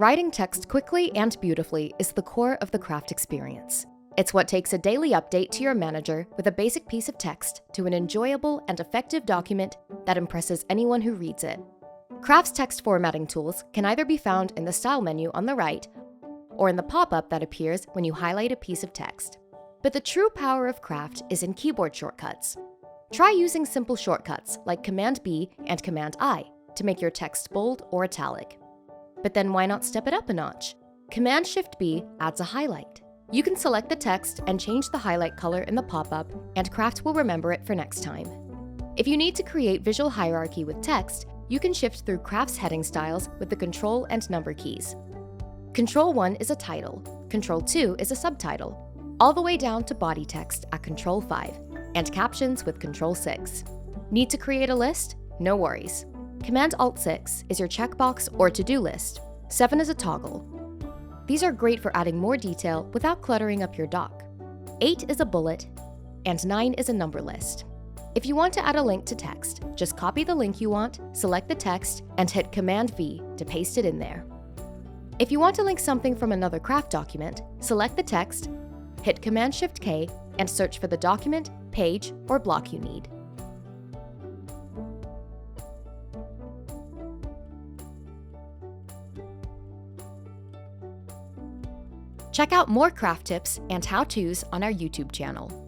Writing text quickly and beautifully is the core of the craft experience. It's what takes a daily update to your manager with a basic piece of text to an enjoyable and effective document that impresses anyone who reads it. Craft's text formatting tools can either be found in the Style menu on the right or in the pop-up that appears when you highlight a piece of text. But the true power of Craft is in keyboard shortcuts. Try using simple shortcuts like Command-B and Command-I to make your text bold or italic. But then why not step it up a notch? Command-Shift-B adds a highlight. You can select the text and change the highlight color in the pop-up, and Craft will remember it for next time. If you need to create visual hierarchy with text, you can shift through Craft's heading styles with the Control and number keys. Control 1 is a title, Control 2 is a subtitle, all the way down to body text at Control 5, and captions with Control 6. Need to create a list? No worries. Command-Alt-6 is your checkbox or to-do list. 7 is a toggle. These are great for adding more detail without cluttering up your doc. 8 is a bullet, and 9 is a number list. If you want to add a link to text, just copy the link you want, select the text, and hit Command-V to paste it in there. If you want to link something from another Craft document, select the text, hit Command-Shift-K, and search for the document, page, or block you need. Check out more craft tips and how-tos on our YouTube channel.